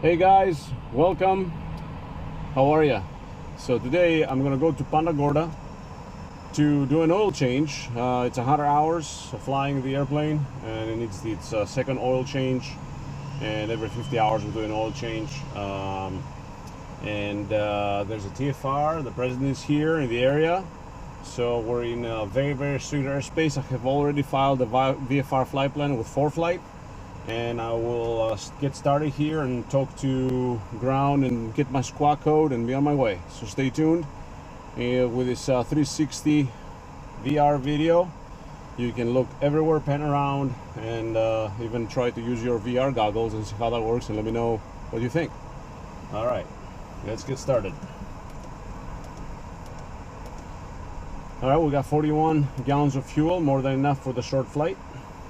Hey guys, welcome. How are ya? So today I'm gonna go to Punta Gorda to do an oil change. It's 100 hours of flying the airplane, and it needs its second oil change. And every 50 hours we do an oil change. There's a TFR. The president is here in the area, so we're in a very strict airspace. I have already filed the VFR flight plan with ForeFlight. And I will get started here and talk to ground and get my squawk code and be on my way. So stay tuned. With this 360 VR video, you can look everywhere, pan around, and even try to use your VR goggles and see how that works, and let me know what you think. All right, let's get started. All right, we got 41 gallons of fuel, more than enough for the short flight.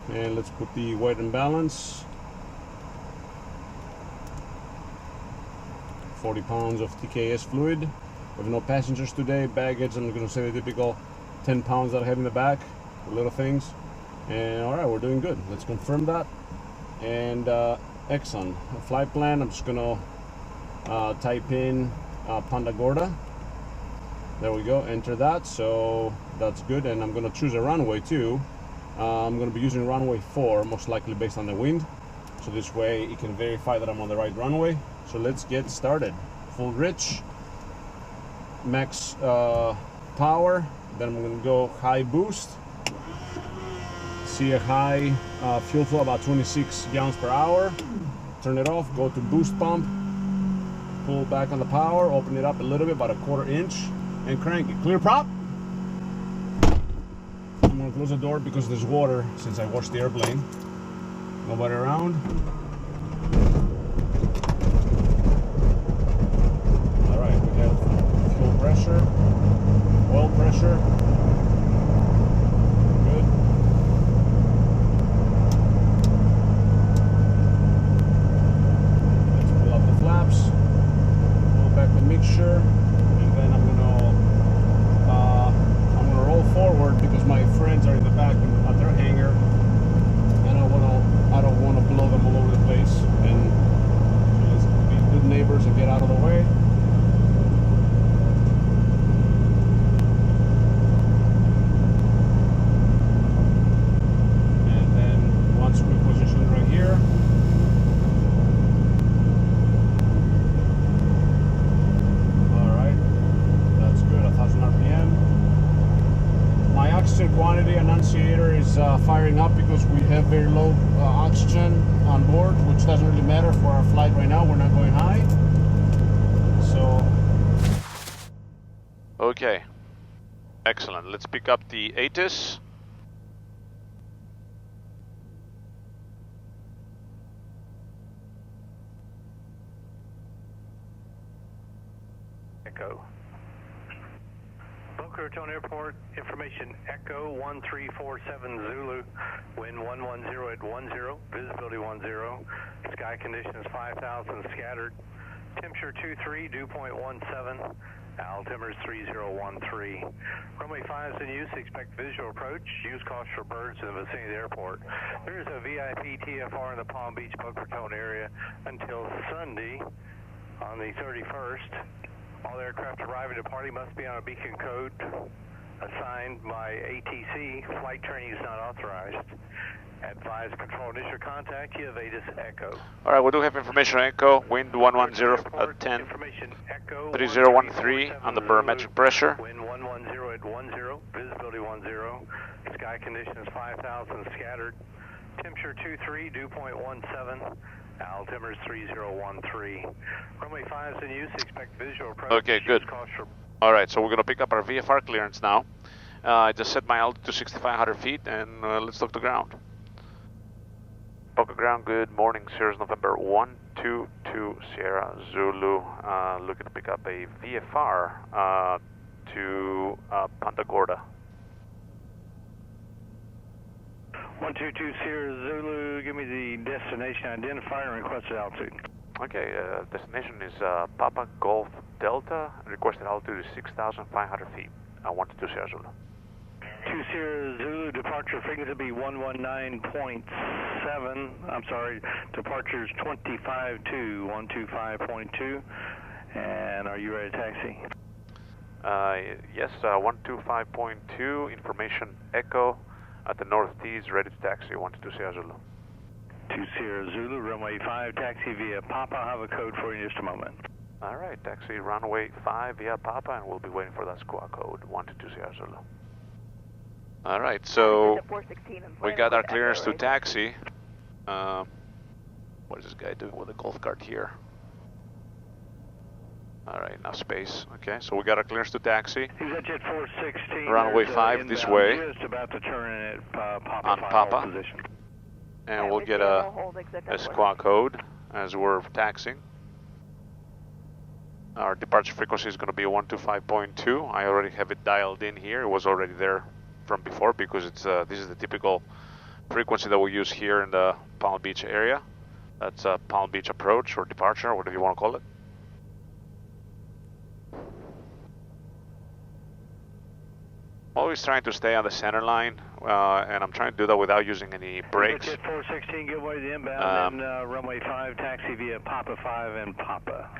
And let's put the weight and balance. 40 pounds of TKS fluid. We have no passengers today. Baggage, I'm going to say the typical 10 pounds that I have in the back. Little things. And all right, we're doing good. Let's confirm that. And Exxon. Flight plan, I'm just going to type in Punta Gorda. There we go. Enter that. So that's good. And I'm going to choose a runway too. I'm going to be using runway 4, most likely based on the wind. So this way it can verify that I'm on the right runway. So let's get started. Full rich, max power. Then I'm going to go high boost. See a high fuel flow, about 26 gallons per hour. Turn it off, go to boost pump. Pull back on the power, open it up a little bit, about a 1/4 inch, and crank it. Clear prop. I'm gonna close the door because there's water since I washed the airplane. Nobody around. All right, we have fuel pressure, oil pressure. Good. Let's pull up the flaps, pull back the mixture, and then I'm gonna roll forward because my friends are in the back at their hangar, and I don't want to blow them all over the place. And so let's be good neighbors and get out of the way. And then once we position right here, all right, that's good. 1,000 RPM. My oxygen quantity annunciator is firing up because we have very low oxygen on board, which doesn't really matter for our flight right now. We're not going high. So. Okay. Excellent. Let's pick up the ATIS. Echo. Boca Raton Airport, information Echo 1347 Zulu, wind 110 at 10, visibility 10, sky conditions 5,000 scattered, temperature 23, dew point 17, altimeter 3013. Runway 5 is in use, expect visual approach, use caution for birds in the vicinity of the airport. There is a VIP TFR in the Palm Beach, Boca Raton area until Sunday on the 31st. All aircraft arriving and departing must be on a beacon code assigned by ATC. Flight training is not authorized. Advise control initial contact. You have ATIS Echo. All right, we do have information on Echo. Wind 110 at 10. 3013 on the barometric pressure. Wind 110 at 10. Visibility 10. Sky conditions 5,000 scattered. Temperature 23, dew point 17. Altimeter 3013. Runway 5 is in use. Expect visual approach. Okay, good. All right, so we're going to pick up our VFR clearance now. I just set my altitude to 6,500 feet, and let's talk to ground. Boca Ground, good morning. Cirrus November 122 Sierra Zulu. Looking to pick up a VFR to Punta Gorda. 122 Sierra Zulu, give me the destination identifier and requested altitude. Okay, destination is Papa Golf Delta. Requested altitude is 6,500 feet. 122 Sierra Zulu. 2 Sierra Zulu, departure frequency will be 119.7. I'm sorry, departure's 25.2, 125.2. And are you ready to taxi? Yes, 125.2, information Echo at the North Tees, ready to taxi, 122 Sierra Zulu. 2 Sierra Zulu, runway 5, taxi via Papa. I'll have a code for you in just a moment. All right, taxi runway 5 via Papa, and we'll be waiting for that squawk code, 122 Sierra Zulu. All right, so we got our clearance to taxi. What is this guy doing with the golf cart here? All right, now space. Okay, so we got our clearance to taxi. He's at jet 416. Runway 5 this way. Just about to turn in at Papa on 5 Papa. position. And we'll get a squawk code as we're taxiing. Our departure frequency is going to be 125.2. I already have it dialed in here. It was already there from before because it's this is the typical frequency that we use here in the Palm Beach area. That's a Palm Beach approach or departure, whatever you want to call it. Always trying to stay on the center line, and I'm trying to do that without using any brakes. Jet 416, give way to the inbound, and runway 5, taxi via Papa 5 and Papa.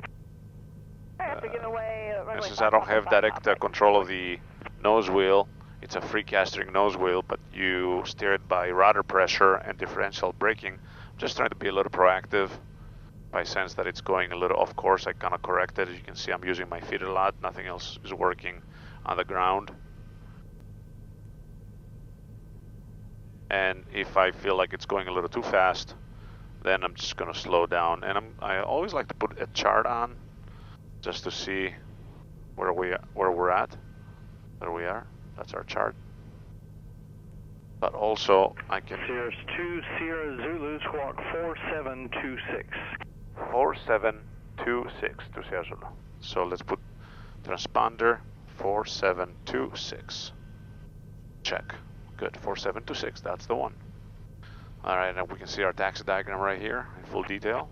Since I don't have direct control of the nose wheel, it's a free castering nose wheel, but you steer it by rudder pressure and differential braking. I'm just trying to be a little proactive. If I sense that it's going a little off course, I kind of correct it. As you can see, I'm using my feet a lot. Nothing else is working on the ground. And if I feel like it's going a little too fast, then I'm just going to slow down. And I always like to put a chart on, just to see where we're at. There we are. That's our chart. But also I can. Cirrus 2 Sierra Zulu, squawk 4726. 4726 to Sierra Zulu. So let's put transponder 4726. Check. Good, 4726, that's the one. All right, now we can see our taxi diagram right here in full detail.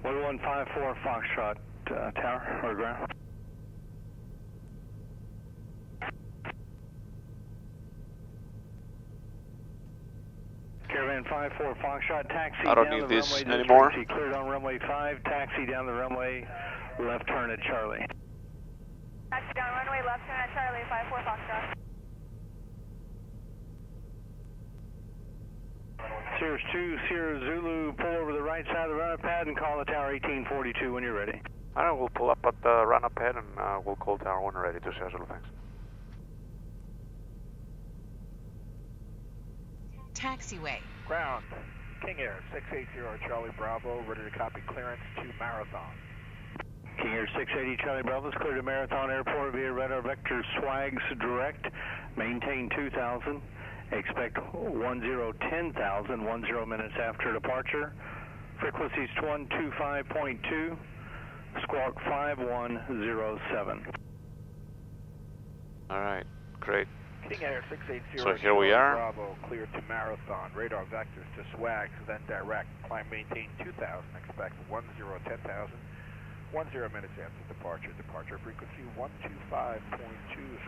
1154 Foxtrot Tower, or ground. Caravan 54 Foxtrot, taxi I don't down need the this runway anymore. Cleared on runway 5, taxi down the runway, left turn at Charlie. Taxi down runway, left turn at Charlie, 54 Foxtrot. Cirrus 2 Sierra Zulu, pull over the right side of the run-up pad and call the tower 1842 when you're ready. All right, we'll pull up at the run-up pad and we'll call tower 1 ready to Sierra Zulu, thanks. Taxiway. Ground, King Air 680 Charlie Bravo, ready to copy clearance to Marathon. King Air 680 Charlie Bravo is cleared to Marathon Airport via radar vector swags direct, maintain 2000. Expect 10,000, 10 minutes after departure. Frequencies 125.2, squawk 5107. All right, great. King Air 680 So here we are. Bravo, cleared to Marathon. Radar vectors to SWAGs, then direct. Climb maintain 2000. Expect 10,000, 10 minutes after departure. Departure frequency 125.2,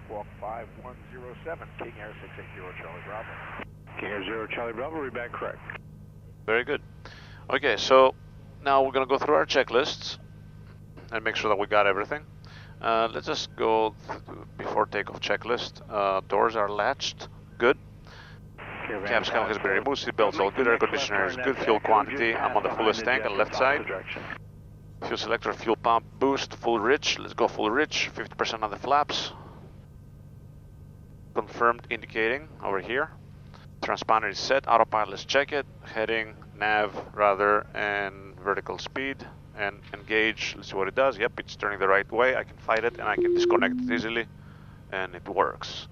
squawk 5107. King Air 680 Charlie Bravo. King Air 0 Charlie Bravo, read back correct. Very good. Okay, so now we're going to go through our checklists and make sure that we got everything. Let's just go before takeoff checklist. Doors are latched. Good. Cab's count has been removed. Seatbelts all good. Air conditioner is good. Fuel quantity. I'm on the fullest tank on the left side. Fuel selector, fuel pump, boost, full rich. Let's go full rich. 50% on the flaps. Confirmed indicating over here. Transponder is set. Autopilot, let's check it. Heading, nav, rudder, and vertical speed. And engage, let's see what it does. Yep, it's turning the right way. I can fight it and I can disconnect it easily. And it works.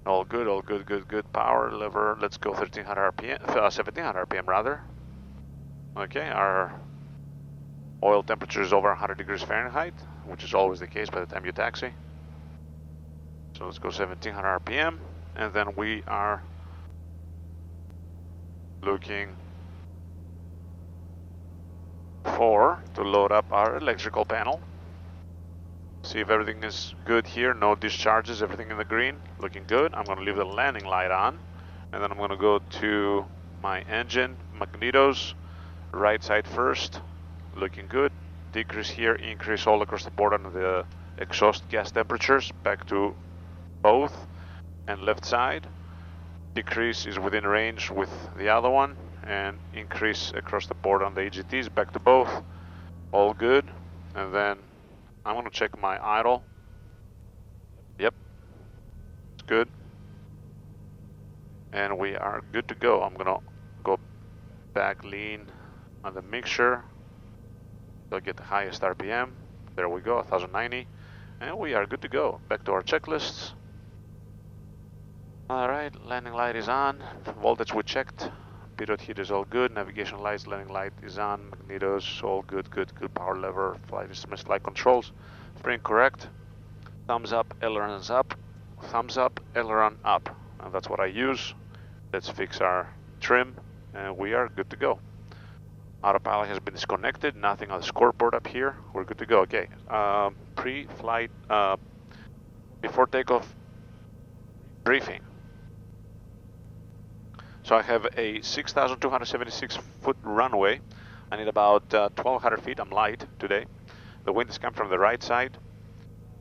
All good, all good, good, good. Power lever, let's go 1300 RPM, 1700 RPM rather. Okay, our oil temperature is over 100 degrees Fahrenheit, which is always the case by the time you taxi. So let's go 1700 RPM, and then we are looking to load up our electrical panel. See if everything is good here. No discharges, everything in the green. Looking good. I'm going to leave the landing light on. And then I'm going to go to my engine, magnetos, right side first. Looking good. Decrease here, increase all across the board on the exhaust gas temperatures. Back to both. And left side. Decrease is within range with the other one. And increase across the board on the EGTs. Back to both. All good. And then I'm going to check my idle. Yep, it's good. And we are good to go. I'm going to go back lean on the mixture. So get the highest RPM. There we go, 1090. And we are good to go. Back to our checklists. Alright, landing light is on. Voltage we checked. Pitot heat is all good. Navigation lights, landing light is on. Magnetos, all good, good power lever. Flight instruments, flight controls. Spring correct. Thumbs up, ailerons up. Thumbs up, aileron up. And that's what I use. Let's fix our trim and we are good to go. Autopilot has been disconnected. Nothing on the scoreboard up here. We're good to go. Okay. Pre-flight, before takeoff briefing. So I have a 6,276 foot runway. I need about 1,200 feet. I'm light today. The wind is coming from the right side.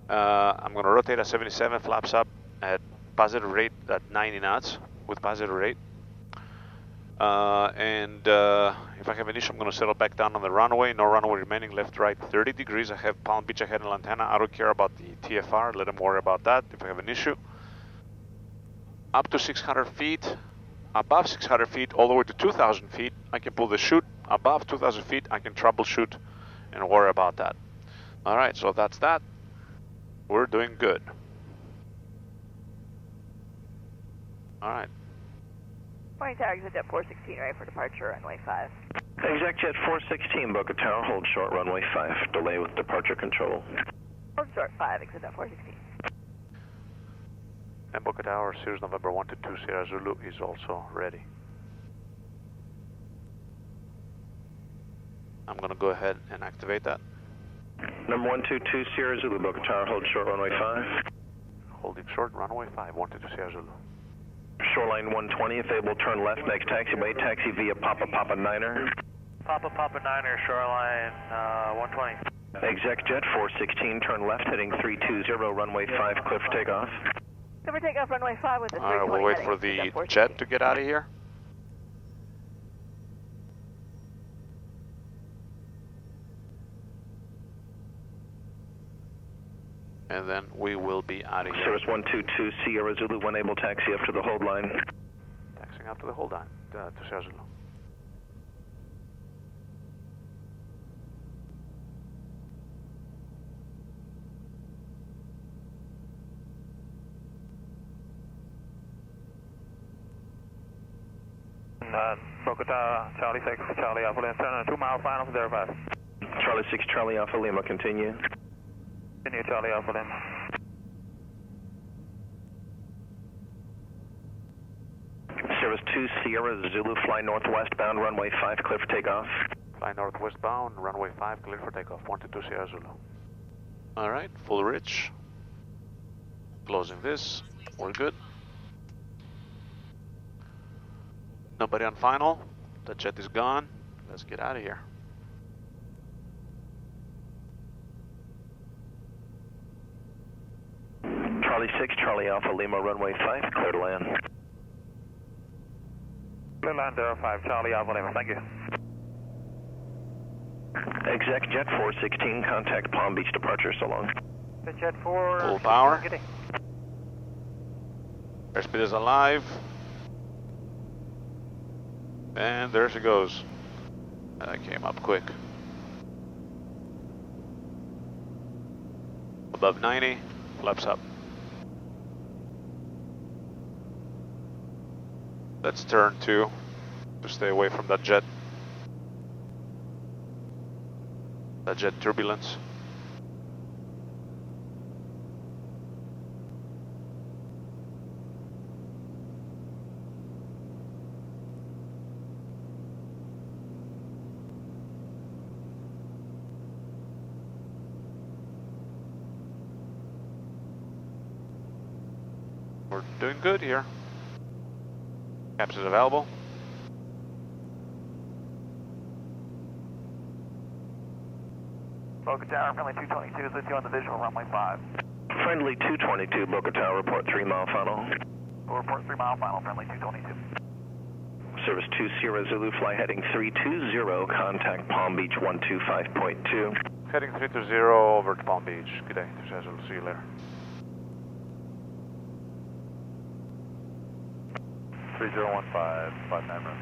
I'm going to rotate at 77, flaps up at positive rate at 90 knots with positive rate. If I have an issue, I'm going to settle back down on the runway. No runway remaining, left, right, 30 degrees. I have Palm Beach ahead in Lantana. I don't care about the TFR. Let them worry about that if I have an issue. Up to 600 feet. Above 600 feet, all the way to 2,000 feet, I can pull the chute. Above 2,000 feet, I can troubleshoot and worry about that. All right, so that's that. We're doing good. All right. Morning tower, exit jet 416, right for departure, runway 5. Exec jet 416, Boca Tower, hold short, runway 5. Delay with departure control. Hold short 5, exit jet 416. And Boca Tower, Cirrus November 122 Sierra Zulu is also ready. I'm going to go ahead and activate that. Number 122 Sierra Zulu, Boca Tower, hold short, runway 5. Holding short, runway 5, 122 Sierra Zulu. Shoreline 120, if able, turn left next taxiway, taxi via Papa Niner. Papa Niner, shoreline 120. Exec jet 416, turn left heading 320, runway 5, clear for takeoff. Clear for takeoff, runway 5 with the 320. All right, we'll wait for the jet to get out of here. And then we will be out of here. Cirrus 122 Sierra Zulu, when able, taxi up to the hold line. Taxiing up to the hold line, to Sierra Zulu. Boca Tower, Charlie 6, Charlie Alpha Lima, turn on 2 mile final, 05. Charlie 6, Charlie Alpha Lima, continue. Continue, Charlie Alpha Lima. Cirrus 2 Sierra Zulu, fly northwest bound, runway 5, clear for takeoff. Fly northwest bound, runway 5, clear for takeoff, 122 Sierra Zulu. All right, full rich. Closing this, we're good. Nobody on final, the jet is gone. Let's get out of here. Charlie 6, Charlie Alpha Lima, runway 5, clear to land. Clear land 05, Charlie Alpha Lima, thank you. Exec jet 416, contact Palm Beach departure, so long. The jet 4. Full power. Airspeed is alive. And there she goes. That came up quick. Above 90, flaps up. Let's turn to stay away from that jet. That jet turbulence. we're doing good here. Caps is available. Boca Tower, friendly 222 is with you on the visual, runway 5. Friendly 222, Boca Tower, report 3 mile final. We'll report 3 mile final, friendly 222. Service 2 Sierra Zulu, fly heading 320, contact Palm Beach 125.2. Heading 320 over to Palm Beach. Good day, we'll see you later. 3015, 59 room.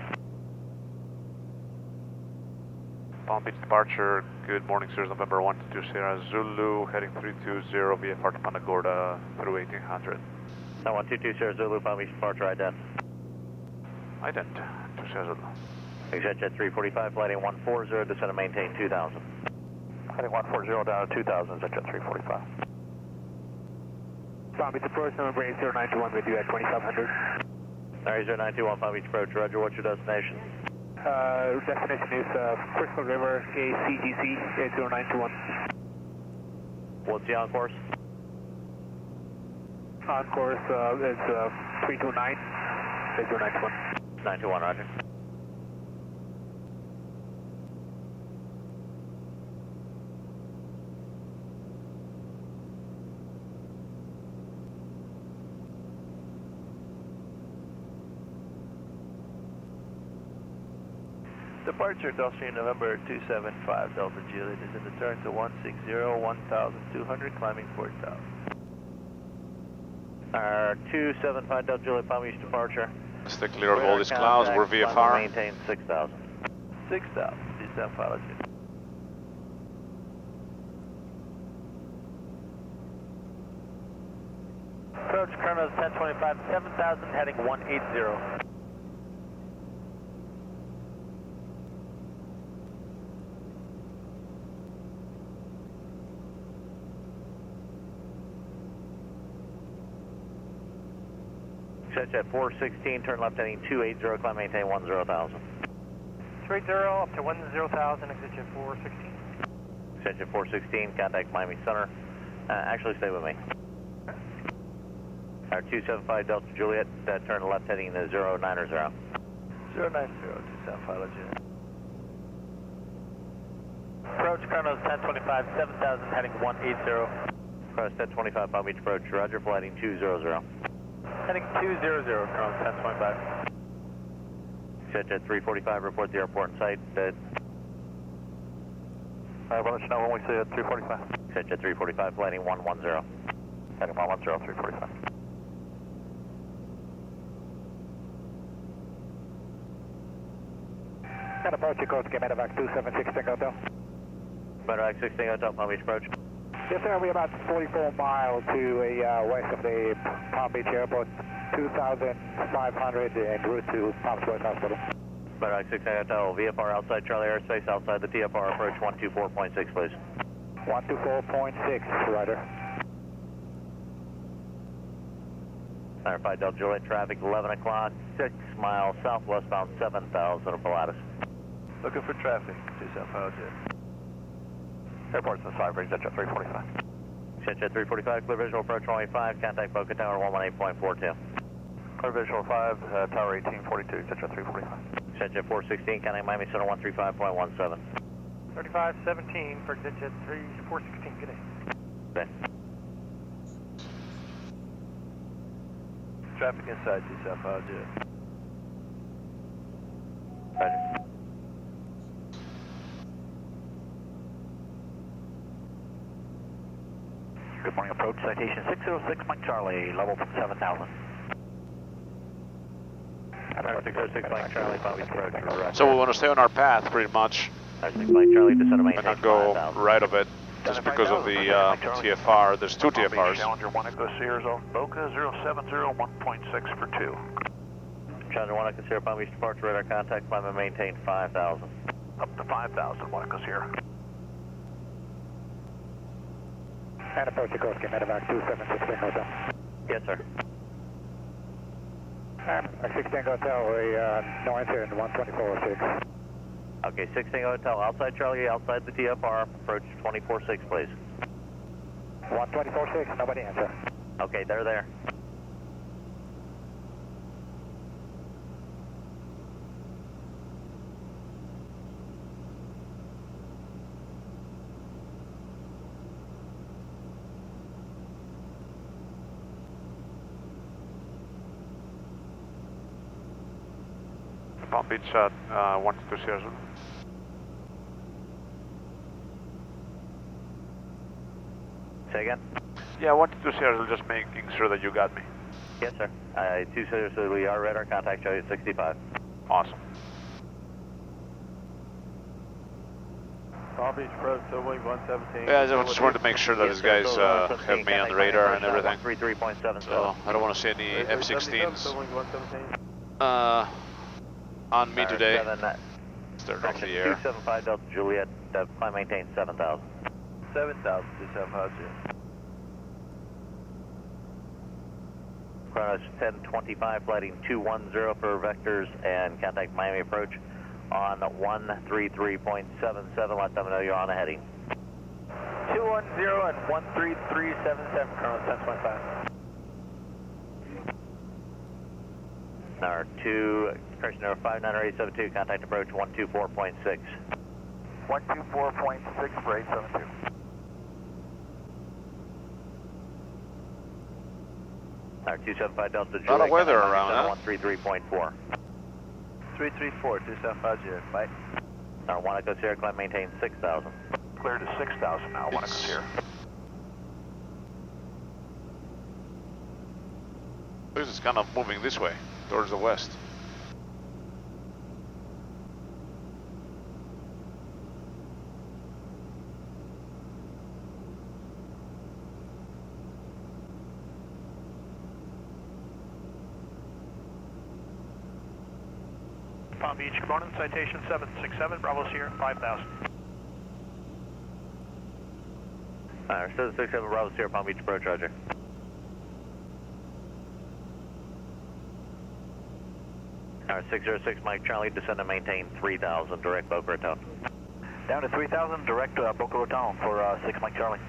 Palm Beach departure, good morning, Cirrus November 122 Sierra Zulu, heading 320 VFR to Punta Gorda through 1800. 122 Sierra Zulu, Palm Beach departure, ident. Ident, to Sierra Zulu. Exit jet 345, flight 140, descend and maintain 2000. Heading 140 down to 2000, exit jet 345. Palm Beach approach, number 8091 with you at 2700. Alright, 0921, Palm Beach approach, roger, what's your destination? Destination is Crystal River, ACGC 80921. What's the on course? On course is 329 8091. 921, roger. Departure Gulfstream November 275 Delta Juliet is in the turn to 160, 1200, climbing 4000. 275 Delta Juliet, Palm Beach departure. Stay clear of all these clouds, we're VFR. Maintain 6000. 6000, descend pilot. Approach Colonel 1025, 7000, heading 180. Jet 416, turn left heading 280, climb maintain 10,000. 280 up to 10,000, exit jet 416. Jet 416, contact Miami Center. Actually, stay with me. Our 275 Delta Juliet, turn left heading to 090. 090, descend pilot jet. Approach Colonel 1025, 7000, heading 180. Approach 1025, Palm Beach approach, roger, flighting 200. Heading 200, Colonel 1025. Jet 345, report the airport in sight. Alright, we'll let you know when we see it, 345. Jet 345, flighting 110. Heading 110, 345. And approach your coast, Medevac 276 Hotel. Medevac 16 Hotel, Palm Beach approach. Yes, sir, we're about 44 miles to west of the Palm Beach Airport, 2,500 en route to Palm Springs Hospital. Medevac 16 Hotel, VFR outside Charlie airspace, outside the TFR, approach 124.6, please. 124.6, roger. 5 Delta Juliet, traffic 11 o'clock, 6 miles southwestbound 7,000 of Pilatus. Looking for traffic, descend pilot jet. Airport's in sight, jet 345. Jet 345, clear visual approach runway 5, contact Boca Tower 118.42. Clear visual 5, Tower 1842, jet 345. Jet 416, contact Miami Center 135.17. 3517 for jet 416, good day. Okay. Traffic inside, descend pilot jet. Roger. Good morning, approach citation 606 Mike Charlie, level 7,000. 606 Mike Charlie, Palm Beach approach. So we want to stay on our path pretty much. 6 Mike Charlie, descend and We're maintain not go 5,000. right of it, just because of the TFR. There's two TFRs. Challenger 1 Echo Sierra off Boca 070 1.6 for 2. Challenger 1 Echo Sierra, Palm Beach departure, radar contact, climb and maintain 5,000. Up to 5,000, 1 Echo Sierra. And approach your coast, Medevac 276 Hotel. Yes, sir. And 16 Hotel, no answer in 124.6. Okay, 16 Hotel, outside Charlie, outside the TFR, approach 24.6, please. 124.6, nobody answer. Okay, they're there. Palm Beach at 122 Sierra Zulu. Say again? Yeah, 122 Sierra Zulu, just making sure that you got me. Yes, sir. 2 Sierra Zulu, we are radar contact, show you 65. Awesome. Palm Beach approach, Wing 117. Yeah, I just wanted to make sure that these guys have me on the radar and everything. 133.77. So I don't want to see any F-16s Wing 117. on me today. Start off Action the air. 275 Delta Juliet, climb maintain 7,000. 7,000, 275, Chronos 1025, flighting 210 for vectors and contact Miami approach on 133.77. Let them know you're on a heading. 210 and 13377, Chronos 1025. Number 2, correction number 59872, contact approach 124.6. 124.6 for 872. Number 275 Delta Juliet. A lot of weather around, huh? 133.4. 334, 275, Juliet, bye. Number 1 Echo Sierra, climb maintain 6,000. Clear to 6,000 now, 1 Echo Sierra. This is kind of moving this way, towards the west. Palm Beach, good morning, citation 767, Bravo Sierra, 5,000. 767 Bravo Sierra, Palm Beach approach, roger. Alright, 606 Mike Charlie, descend and maintain 3,000, direct Boca Raton. Down to 3,000, direct Boca Raton for 6 Mike Charlie.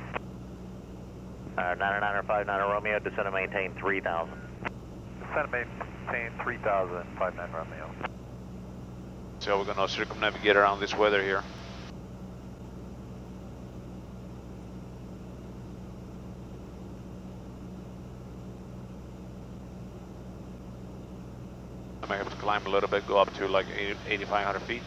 99 or 59 Romeo, descend and maintain 3,000. Descend and maintain 3,000, 59 Romeo. So we're gonna circumnavigate around this weather here. I might have to climb a little bit, go up to like 8,500 feet.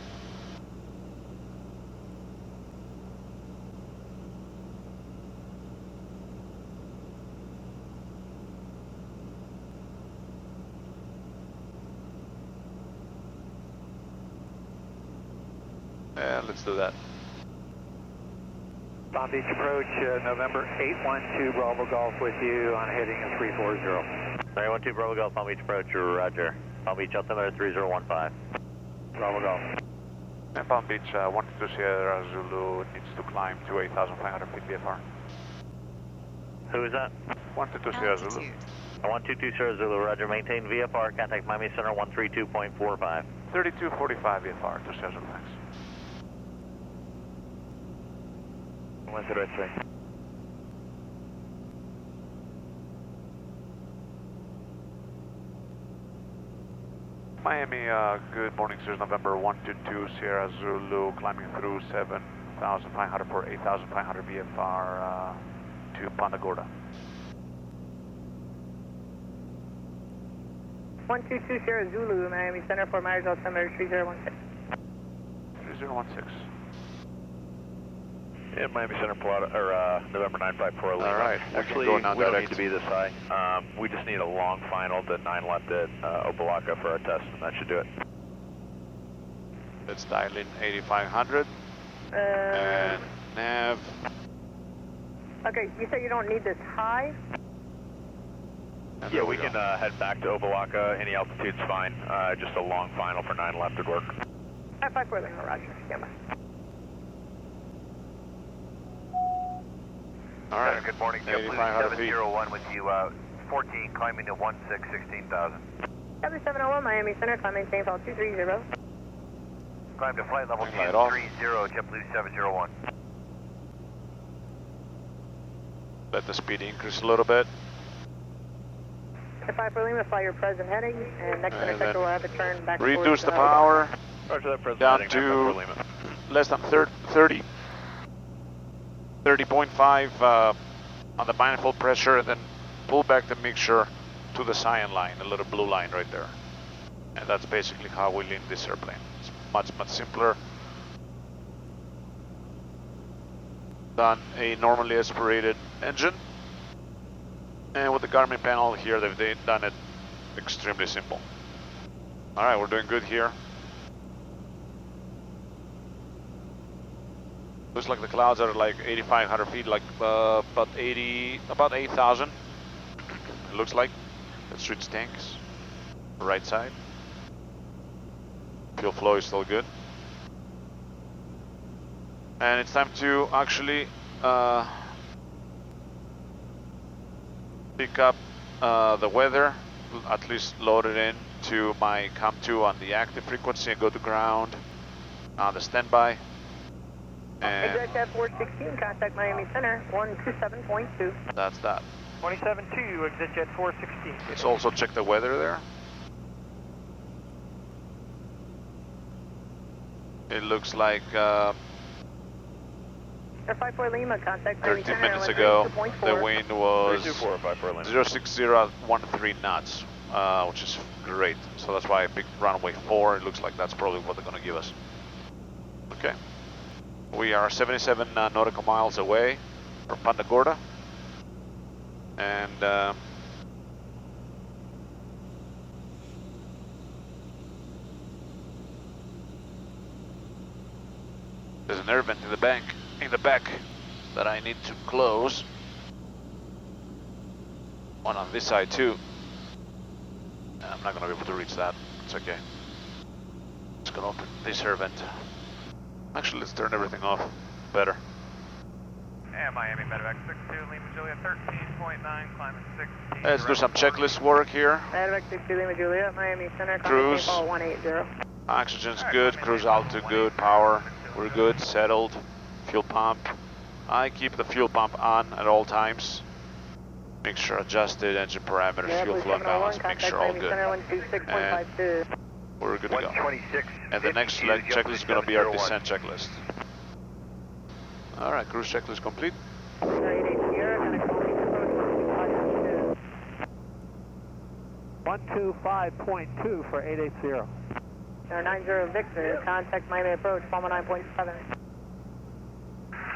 Yeah, let's do that. Palm Beach approach, November 812 Bravo Golf with you on heading of 340. 312 Bravo Golf, Palm Beach approach, roger. Palm Beach altimeter 3015. Bravo Golf. And Palm Beach 122 Sierra Zulu needs to climb to 8,500 feet VFR. Who is that? 122 Sierra Zulu. 122 Sierra Zulu, roger. Maintain VFR, contact Miami Center 132.45. 3245 VFR to Sierra Zulu, thanks. 103. Miami, good morning, Cirrus November 122 Sierra Zulu, climbing through 7,500 for 8,500 VFR to Punta Gorda. 122 Sierra Zulu, Miami Center for Myers altimeter 3016. 3016. Yeah, Miami Center, November 954. All right, Actually, we don't need to be this high. We just need a long final to 9 left at Opa-locka for our test, and that should do it. Let's dial in 8,500 and nav. Okay, you say you don't need this high? And Yeah, there we go. can head back to Opa-locka. Any altitude's fine. Just a long final for 9 left would work. 554 Lima, roger. Stand by. All right, Good morning, JetBlue 8,500 feet. 701 with you, 14 climbing to 16,000. W701 Miami Center, climb maintain fall 230. Climb to flight level Light off. 230, JetBlue 701. Let the speed increase a little bit. 54 Lima, fly your present heading, and next And intersector then will have to turn back Reduce towards the power Roger that, President. down Heading to back up for Lima. less than 30. 30.5 on the manifold pressure, and then pull back the mixture to the cyan line, the little blue line right there. And that's basically how we lean this airplane. It's much simpler than a normally aspirated engine. And with the Garmin panel here, they've done it extremely simple. Alright, we're doing good here. Looks like the clouds are like 8,500 feet, like about 8,000. It looks like. Let's switch tanks. Right side. Fuel flow is still good. And it's time to actually pick up the weather, at least load it in to my CAM2 on the active frequency and go to ground on the standby. And Exit jet 416, contact Miami Center, 127.2. that's that. 27.2, exit jet 416. Let's also check the weather there. It looks like 54 Lima, contact Miami 13 Center, minutes ago, 132.4. the wind was 324, 06013 knots, which is great. So that's why I picked runway 4. It looks like that's probably what they're going to give us. Okay. We are 77 nautical miles away from Punta Gorda. And there's an air vent in the back that I need to close. One on this side too. I'm not gonna be able to reach that. It's okay. Just gonna open this air vent. Actually, let's turn everything off. Better. Yeah, Miami, Medevac 62, Lima Juliet 13.9, climate 6. Let's do some checklist work here. Medevac 62 Lima Juliet, Miami Center, Cruise. contact 180. Oxygen's good, cruise altitude good, power, we're good, settled. Fuel pump. I keep the fuel pump on at all times. Make sure adjusted, engine parameters, fuel flow and balance, make sure all good. And we're good to go. 126. And the next checklist is going to be our descent checklist. Alright, cruise checklist complete. 125.2 for 880. 90 Victor, contact Miami approach, 119.7.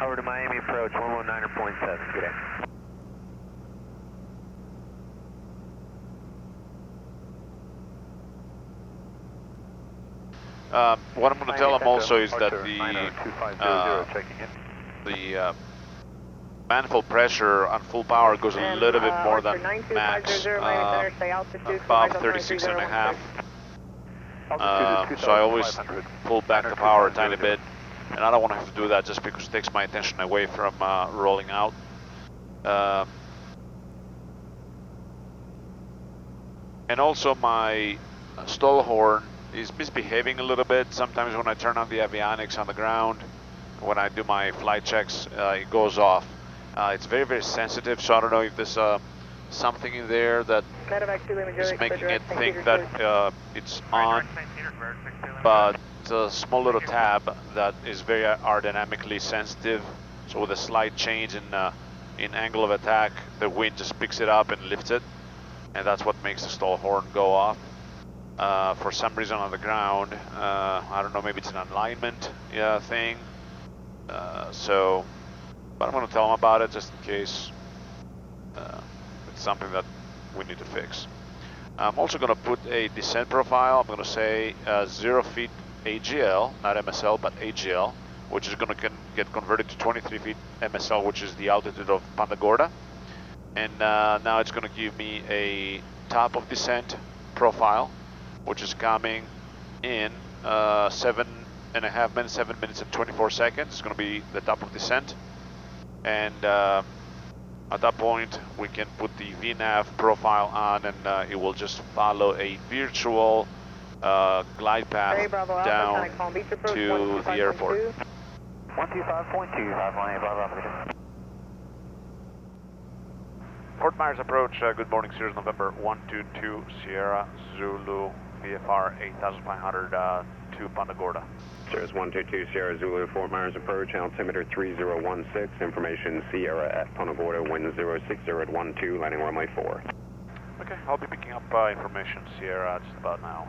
Over to Miami approach, 119.7. Good day. What I'm going to tell them also is that the manifold pressure on full power goes a little bit more than max, above 36.5. So I always pull back the power a tiny bit, and I don't want to have to do that just because it takes my attention away from rolling out. And also my stall horn is misbehaving a little bit. Sometimes when I turn on the avionics on the ground, when I do my flight checks, it goes off. It's very sensitive, so I don't know if there's something in there that is making it think that it's on, but it's a small little tab that is very aerodynamically sensitive. So with a slight change in angle of attack, the wind just picks it up and lifts it, and that's what makes the stall horn go off. For some reason on the ground, I don't know, maybe it's an alignment thing. But I'm going to tell them about it just in case it's something that we need to fix. I'm also going to put a descent profile. I'm going to say 0 feet AGL, not MSL, but AGL, which is going to get converted to 23 feet MSL, which is the altitude of Punta Gorda. And now it's going to give me a top of descent profile, which is coming in 7 minutes and 24 seconds. It's going to be the top of descent. And at that point, we can put the VNAV profile on, and it will just follow a virtual glide path down to the airport. 125.2, Bravo. Fort Myers approach, good morning, Cirrus November 122 Sierra Zulu VFR 8500 to Punta Gorda. Cirrus 122 Sierra Zulu, Fort Myers approach, altimeter 3016, information Sierra at Punta Gorda, wind 060 at 12, landing runway 4. Okay, I'll be picking up information Sierra just about now.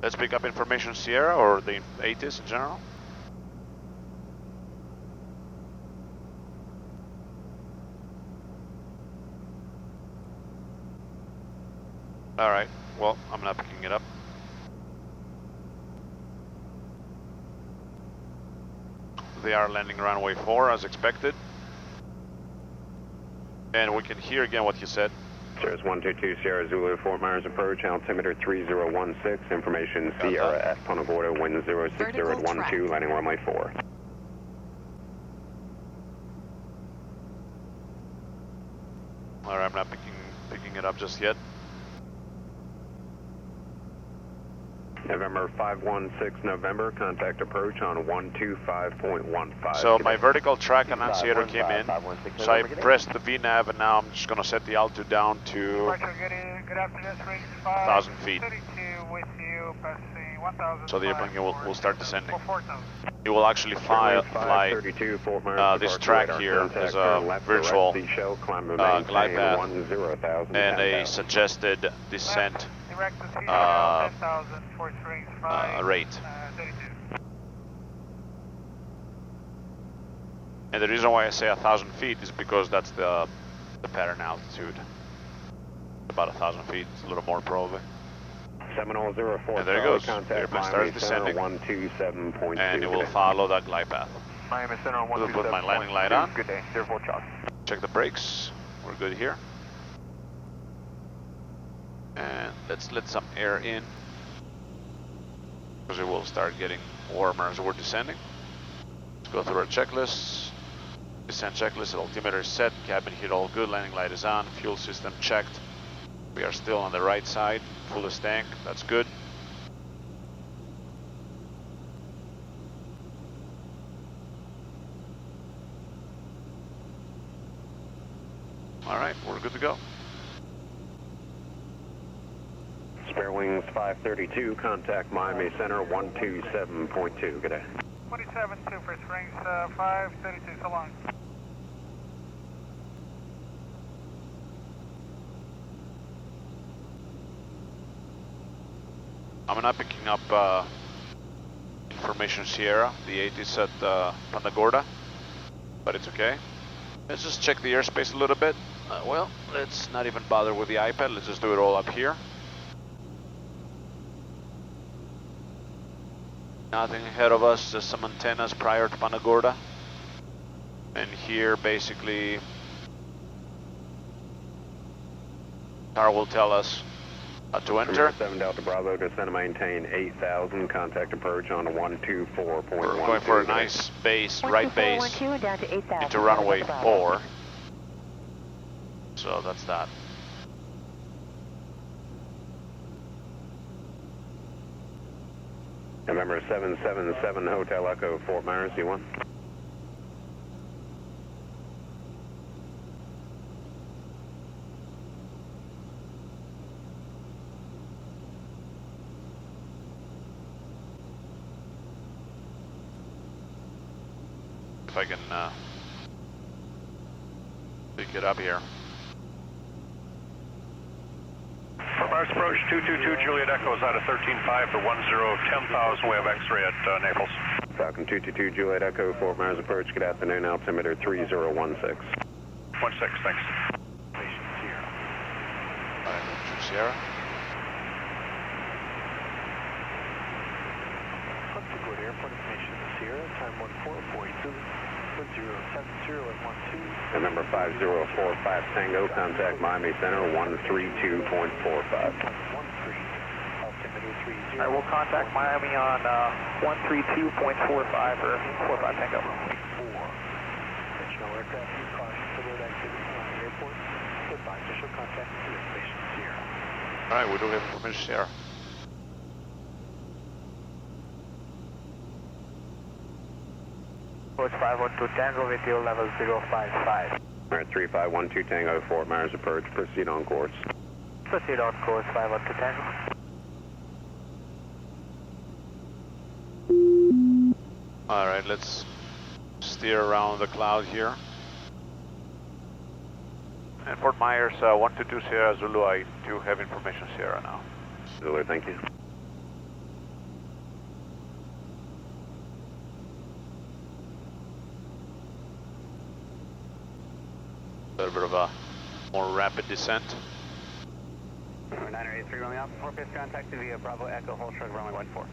Let's pick up information Sierra or the ATIS in general. Alright, well, I'm not picking it up. They are landing runway 4 as expected. And we can hear again what you said. Cirrus 122 Sierra Zulu, Fort Myers approach, altimeter 3016, information Sierra at Punta Gorda, wind 06012, landing runway 4. Alright, I'm not picking it up just yet. November 516 November, contact approach on 125.15. So my vertical track annunciator came in, so I pressed the VNAV and now I'm just going to set the altitude down to 1,000 feet. So the airplane will start descending. You will actually fly this track here as a virtual glide path and a suggested descent rate. And the reason why I say 1,000 feet is because that's the pattern altitude. About 1,000 feet, it's a little more probably. Seminole 04, and there it goes. Contact the airplane starts descending, 127.2. and it will follow that glide path. Miami Center on 127.2. We'll put my landing light on. Good day, 04 Charlie. Check the brakes. We're good here. And let's let some air in, because it will start getting warmer as we're descending. Let's go through our checklists. Descent checklist, altimeter is set, cabin heat all good, landing light is on, fuel system checked. We are still on the right side, fullest tank, that's good. Alright, we're good to go. Spare wings 532, contact Miami Center 127.2. Good day. 27-2 for springs 532, so long. I'm not picking up information Sierra, the 8 is at Punta Gorda, but it's okay. Let's just check the airspace a little bit. Well, let's not even bother with the iPad, let's just do it all up here. Nothing ahead of us, just some antennas prior to Punta Gorda. And here basically, car will tell us how to enter. 7 Delta Bravo, descend and maintain 8,000, contact approach on 124.12. We're going for a nice base, right base, into runway 4. So that's that. November 777 Hotel Echo, Fort Myers, D1. If I can pick it up here. Mars approach 222 Juliet Echo is out of 13.5 for 10,000. We have X-ray at Naples. Falcon 222 Juliet Echo, Fort Myers approach. Good afternoon, altimeter 3016. 16, thanks. Sierra. Punta Gorda Airport information to Sierra, time 1442, 1070 at 12. November 5045 Tango, contact Miami Center 132.45. Alright, we'll contact Miami on 132.45 or 45 Tango. Additional aircraft, caution for road activity on the airport. Goodbye, official contact information Sierra. Alright, we do have information Sierra. Approach 512 Tango with you level 055. Alright, 3512 Tango, Fort Myers approach. Proceed on course. Proceed on course 512 Tango. Alright, let's steer around the cloud here. And Fort Myers, 122 Sierra Zulu, I do have information Sierra now. Zulu, thank you. A little bit of a more rapid descent. 983 Romeo Alpha 4 pitch contact via Bravo Echo Hold Shrug runway 14.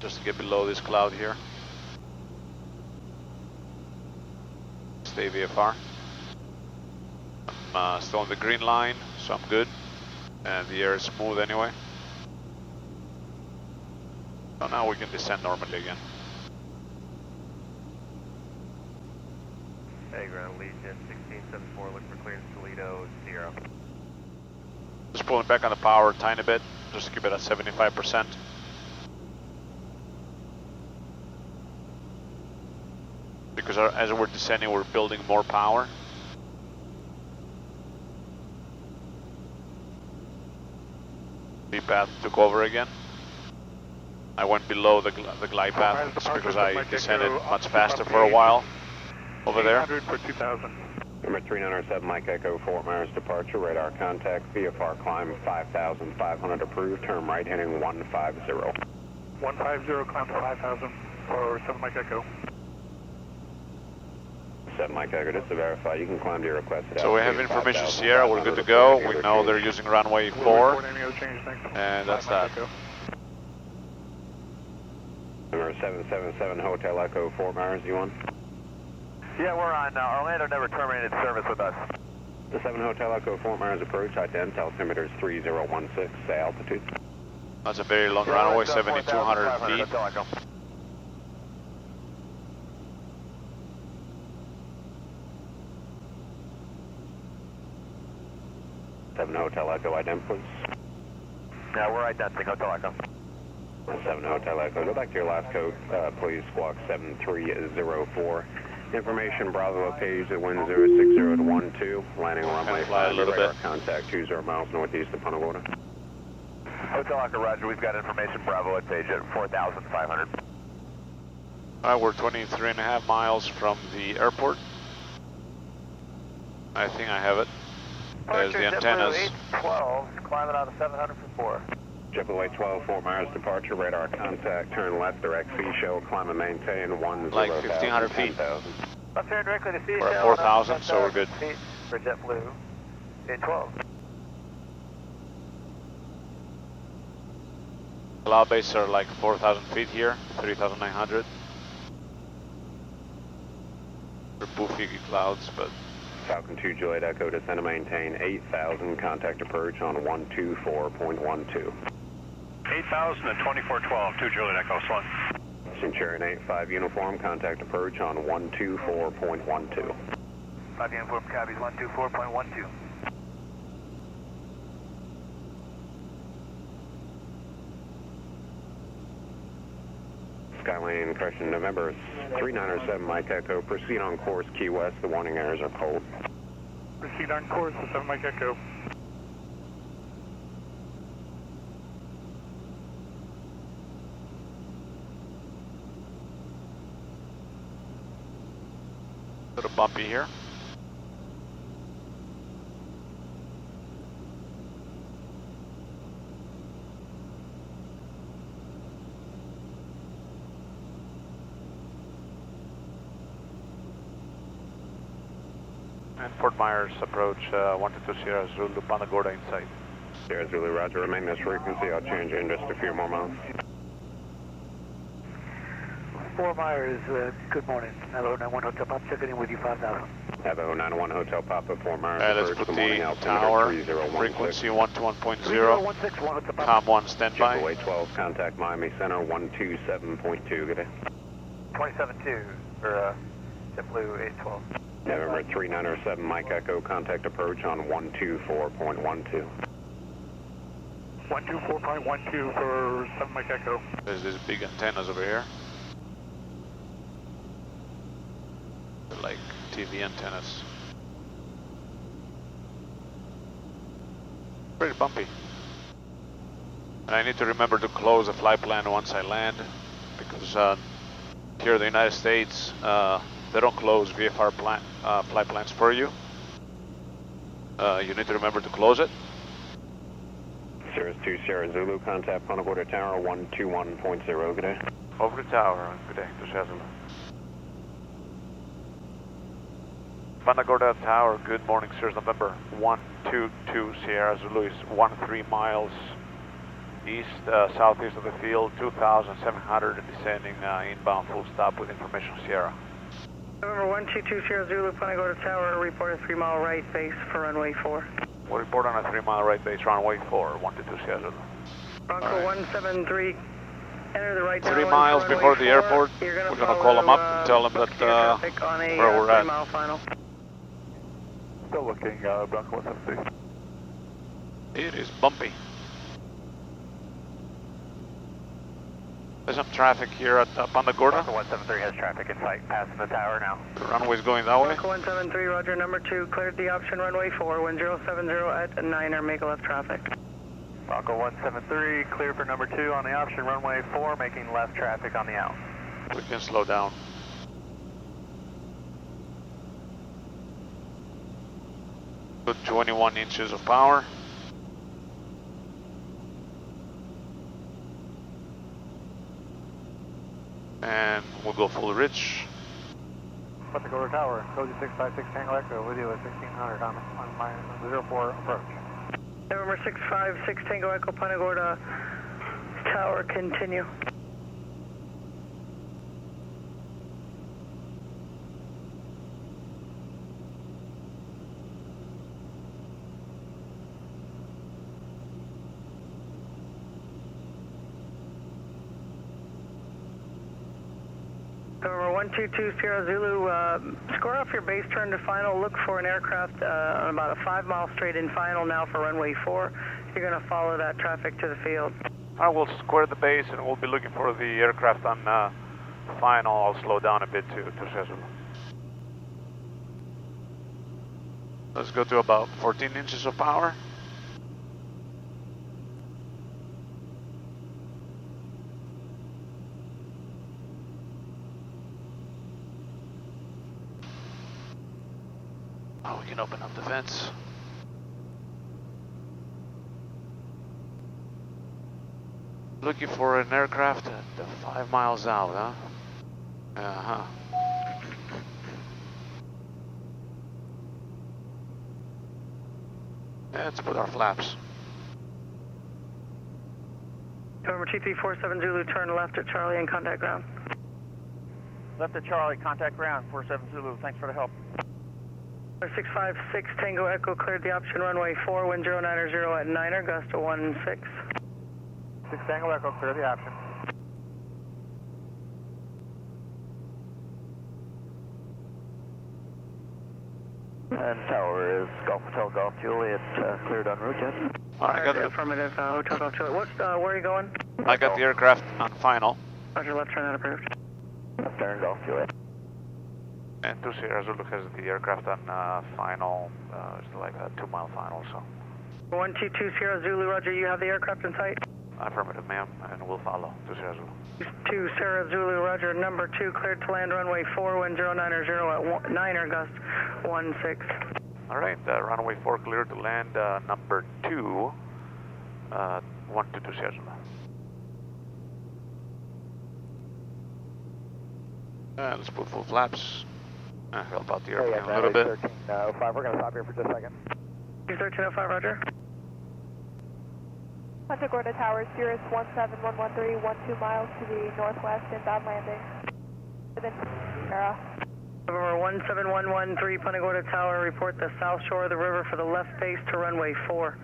Just to get below this cloud here. Stay VFR. I'm still on the green line, so I'm good. And the air is smooth anyway. So now we can descend normally again. Hey, ground Legion 1674, look for clearance Toledo, Sierra. Just pulling back on the power a tiny bit, just to keep it at 75%. Because as we're descending, we're building more power. V-path took over again. I went below the glide path just because I descended much faster for a while over there. 800 for 2000. Number 3907 Mike Echo, Fort Myers departure, radar contact, VFR climb 5,500 approved, turn right heading 150. 150, climb to 5,000 for 7 Mike Echo. 7 Mike Echo, just to verify, you can climb to your requested So we have information Sierra, we're good to go. We know they're using runway 4. And that's that. Number 777 Hotel Echo, Fort Myers, you on? Yeah, we're on. Orlando never terminated service with us. The 7 Hotel Echo, Fort Myers approach, ident, altimeter is 3016, say altitude. That's a very long runway, 7,200 feet. 7 Hotel Echo, ident, please. Yeah, we're identifying Hotel Echo. 7 Hotel Echo, go back to your last code, please, squawk 7304. Information, Bravo page at wind 060 to 12, landing runway 5, radar contact 20 miles northeast of Punta Gorda. Hotel Echo, roger, we've got information, Bravo at page at 4,500. Alright, we're 23.5 miles from the airport. I think I have it. There's the antennas. 812, climbing out of 700 for 4. JetBlue 12, Fort Myers departure, radar contact, turn left, direct sea show, climb and maintain 10,000. Like 1,500 feet. Left here directly to sea We're at 4,000, so we're good. Feet for JetBlue 812. Cloud base are like 4,000 feet here, 3,900. They're poofy clouds, but... Falcon 2 Juliet Echo, descend and maintain 8,000, contact approach on 124.12. 8,000 at 2412, 2 Juliet Echo, Swan. Centurion 85 uniform, contact approach on 124.12. 5 uniform copies, 124.12. Skylane correction, November 3907 Mike Echo, proceed on course Key West, the warning airs are cold. Proceed on course to 7 Mike Echo. A little bumpy here. And Fort Myers approach 122 Sierra Zulu, Punta Gorda inside. Sierra Zulu, roger, remain this frequency, I'll change it in just a few more miles. Fort Myers, good morning. Hello, 91 Hotel Pop, checking in with you, 5,000. Have 091 Hotel Papa, Fort Myers Let's approach, put good morning, the altimeter tower, 3016. frequency 121.0, 3016, 1 Hotel Papa. COM 1 standby. JetBlue 12, contact Miami Center 127.2, good day. 27.2 for JetBlue 812. November 3907 Mike Echo, contact approach on 124.12. 124.12 for 7 Mike Echo. There's these big antennas over here. They're like TV antennas. Pretty bumpy. And I need to remember to close the flight plan once I land, because here in the United States, the They don't close VFR flight plans for you. You need to remember to close it. Cirrus 2 Sierra Zulu, contact Punta Gorda Tower 121.0, good day. Over the tower, good day, to Shazulu. Punta Gorda Tower, good morning, Cirrus November 122 Sierra Zulu is 13 miles east, southeast of the field, 2,700 descending inbound full stop with information Sierra. November 122 Sierra Zulu, Punta Gorda Tower, report a 3-mile right base for runway 4. We'll report on a 3-mile right base, runway 4, 122 Sierra Zulu. Bronco 173, enter the right 3 miles before the airport, we're going to call them up and tell them that where we're at. Final. Still looking, Bronco 173. It is bumpy. There's some traffic here at Punta Gorda. Bronco 173 has traffic in sight, passing the tower now. The runway's going that way. Bronco 173, roger, number 2, cleared the option runway 4, wind 070 at 9er, make a left traffic. Bronco 173, clear for number 2 on the option runway 4, making left traffic on the out. We can slow down. Good 21 inches of power. And we'll go full rich. Punta Gorda Tower, Cozy 656 Tango Echo, with you at 1600 on my 04 approach. November 656 Tango Echo, Punta Gorda Tower, continue. November 122 Sierra Zulu, score off your base turn to final, look for an aircraft on about a 5-mile straight in final now for runway 4. You're going to follow that traffic to the field. I will square the base and we'll be looking for the aircraft on final. I'll slow down a bit to Shazulu. Let's go to about 14 inches of power. Oh, we can open up the vents. Looking for an aircraft at 5 miles out, huh? Uh-huh. Let's put our flaps. November 2347 Zulu, turn left at Charlie and contact ground. Left at Charlie, contact ground, 47 Zulu, thanks for the help. 656 Tango Echo, cleared the option runway 4, wind 090 at 9er, gust to 16. 6 Tango Echo, clear the option. And tower is Golf Hotel Golf Juliet, cleared en route, yes? I got the affirmative, Hotel Golf Juliet. Where are you going? I got the aircraft on final. Roger, left turn not approved. Left turn Golf Juliet. And 2 Sierra Zulu has the aircraft on final, it's like a 2-mile final, so. 122 Sierra Zulu, roger, you have the aircraft in sight? Affirmative, ma'am, and we'll follow 2 Sierra Zulu. 2 Sierra Zulu, roger, number 2, cleared to land runway 4, wind 090 at 9er, gust 16. All right, runway 4 cleared to land, number 2, 122 Sierra Zulu. Let's put full flaps. Help out the airplane a little bit. 1305, we're going to stop here for just a second. 1305, roger. Punta Gorda Tower, Cirrus 17113, 12 miles to the northwest, inbound landing. Within Sierra. November 17113, Punta Gorda Tower, report the south shore of the river for the left base to runway 4.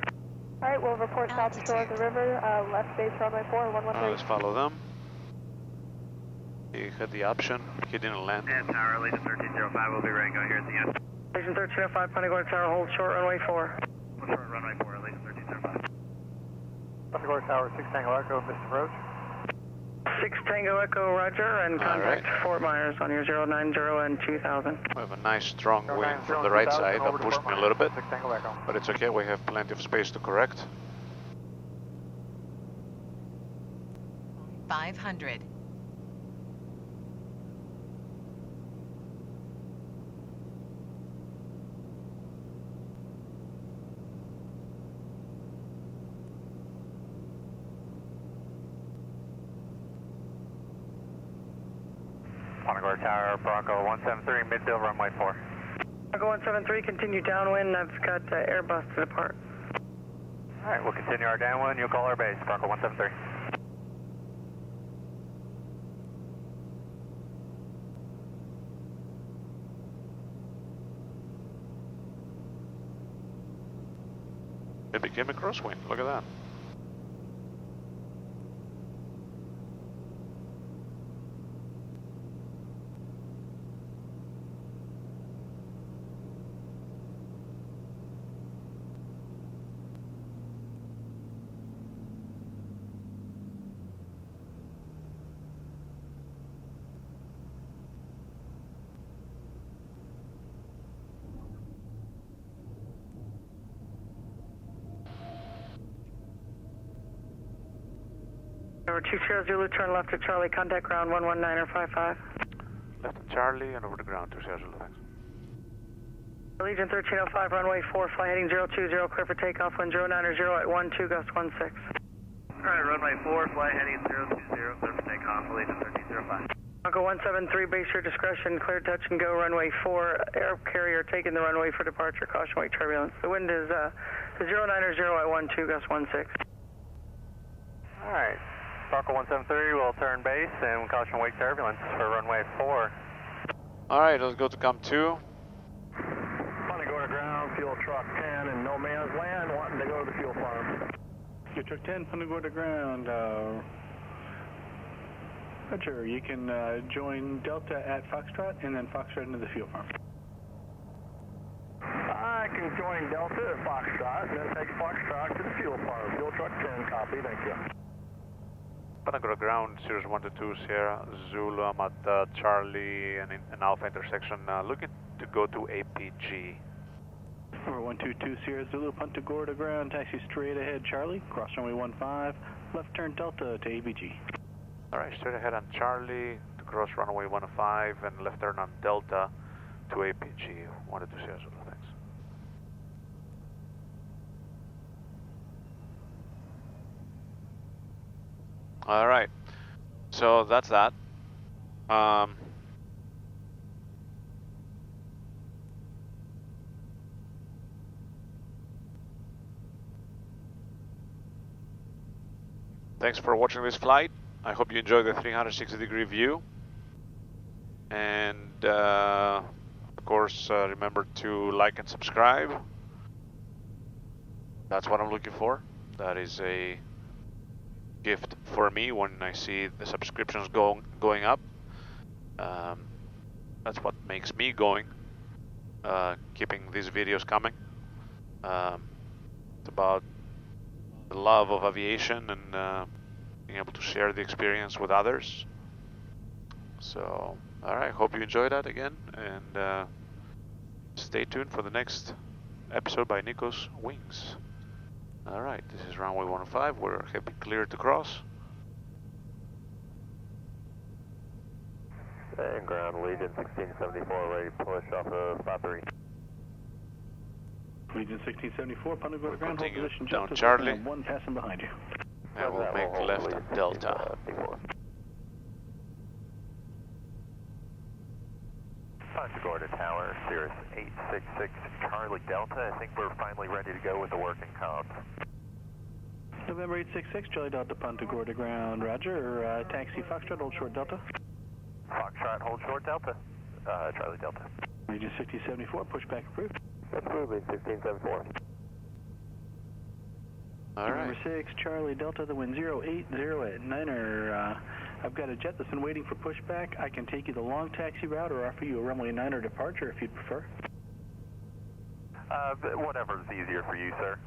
Alright, we'll report south shore of the river, left base runway 4, 113. Let's follow them. He had the option, he didn't land. And tower, Legion 1305, we'll be ready to go here at the end. Legion 1305, Punta Gorda Tower, hold short runway 4. Hold short runway 4, Legion 1305. Punta Gorda Tower, 6 Tango Echo, Mr. Approach. 6 Tango Echo, roger, and contact Fort Myers on your 090 and 2000. We have a nice strong wind from the right side that pushed me a little bit, but it's okay, we have plenty of space to correct. 500. Punta Gorda Tower, Bronco 173, midfield runway 4. Bronco 173, continue downwind. I've got Airbus to depart. Alright, we'll continue our downwind. You'll call our base, Bronco 173. It became a crosswind, look at that. Over 2 Sierra Zulu, turn left to Charlie, contact ground 119.55. Left to Charlie and over the ground, 2 Sierra Zulu, thanks. Allegiant 1305, runway 4, fly heading 020, clear for takeoff, wind 090 at 12, gust 16. Alright, runway 4, fly heading 020, clear for takeoff, Allegiant 1305. Bronco 173, base your discretion, clear touch and go, runway 4, air carrier taking the runway for departure, caution wake turbulence. The wind is 090 at 12, gust 16. Alright, Bronco 173 will turn base and caution wake turbulence for runway 4. Alright, let's go to COM 2. Punta Gorda ground, fuel truck 10 in no man's land, wanting to go to the fuel farm. Fuel truck 10, Punta Gorda ground. Roger, you can join Delta at Foxtrot and then Foxtrot into the fuel farm. I can join Delta at Foxtrot and then take Foxtrot to the fuel farm. Fuel truck 10, copy, thank you. Punta Gorda ground, Cirrus 122 Sierra Zulu. I'm at Charlie and an Alpha intersection, looking to go to APG. Number 122 Sierra Zulu, Punta Gorda ground, taxi straight ahead Charlie, cross runway 15, left turn Delta to APG. Alright, straight ahead on Charlie to cross runway 15 and left turn on Delta to APG. 122 Sierra Zulu, thanks. Alright, so that's that. Thanks for watching this flight. I hope you enjoyed the 360-degree view. And of course, remember to like and subscribe. That's what I'm looking for. That is a gift for me when I see the subscriptions going up. That's what makes me going, keeping these videos coming. It's about the love of aviation and being able to share the experience with others. So, alright, hope you enjoyed that again, and stay tuned for the next episode by Nico's Wings. Alright, this is runway 15, we're happy clear to cross. And ground, Allegiant 1674, ready to push off of 53. Allegiant 1674, Punta Gorda ground, hold Continue position down just Charlie. one passing behind you. And we'll make left on Delta. Punta Gorda Tower, Cirrus 866 Charlie Delta. I think we're finally ready to go with the working comms. November 866, Charlie Delta, Punta Gorda ground, roger. Taxi Foxtrot, hold short Delta. Foxtrot, hold short Delta. Charlie Delta. Allegiant 1674, pushback approved. That's moving, 1674. Alright. Number 6, Charlie Delta, the wind 080 at Niner. I've got a jet that's been waiting for pushback. I can take you the long taxi route or offer you a runway 9 departure if you'd prefer. Whatever's easier for you, sir.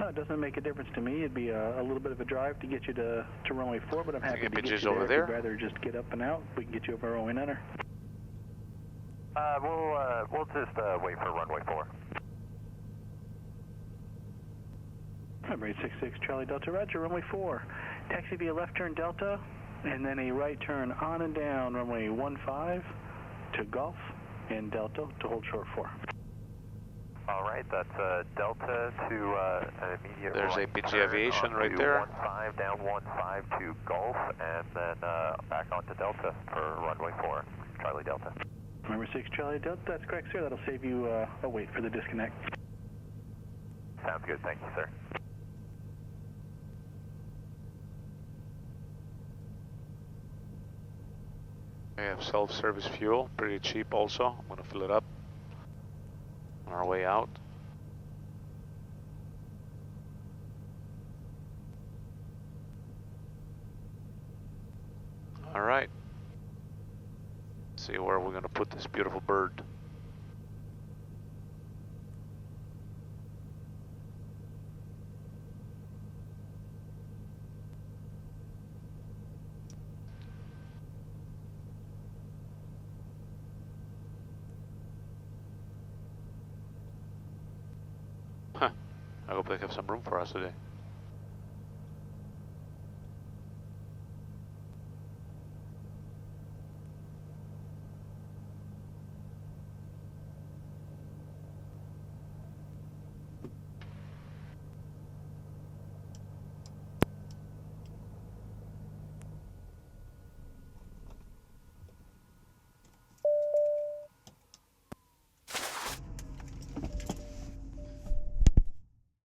It doesn't make a difference to me. It'd be a little bit of a drive to get you to runway 4, but I'm happy to get you there. Over there. If you'd rather just get up and out, we can get you over runway 9. We'll just wait for runway 4. Number 866, Charlie Delta, roger, runway 4. Taxi via left turn Delta, and then a right turn on and down runway 15 to Golf and Delta to hold short 4. All right, that's Delta to an immediate There's right APG turn Aviation right onto there. 15 down 15 to Gulf, and then back onto Delta for runway 4, Charlie Delta. Number 6 Charlie Delta, that's correct, sir. That'll save you a wait for the disconnect. Sounds good, thank you, sir. We have self-service fuel, pretty cheap also. I'm gonna fill it up on our way out. All right. See where we're gonna put this beautiful bird. I hope they have some room for us today.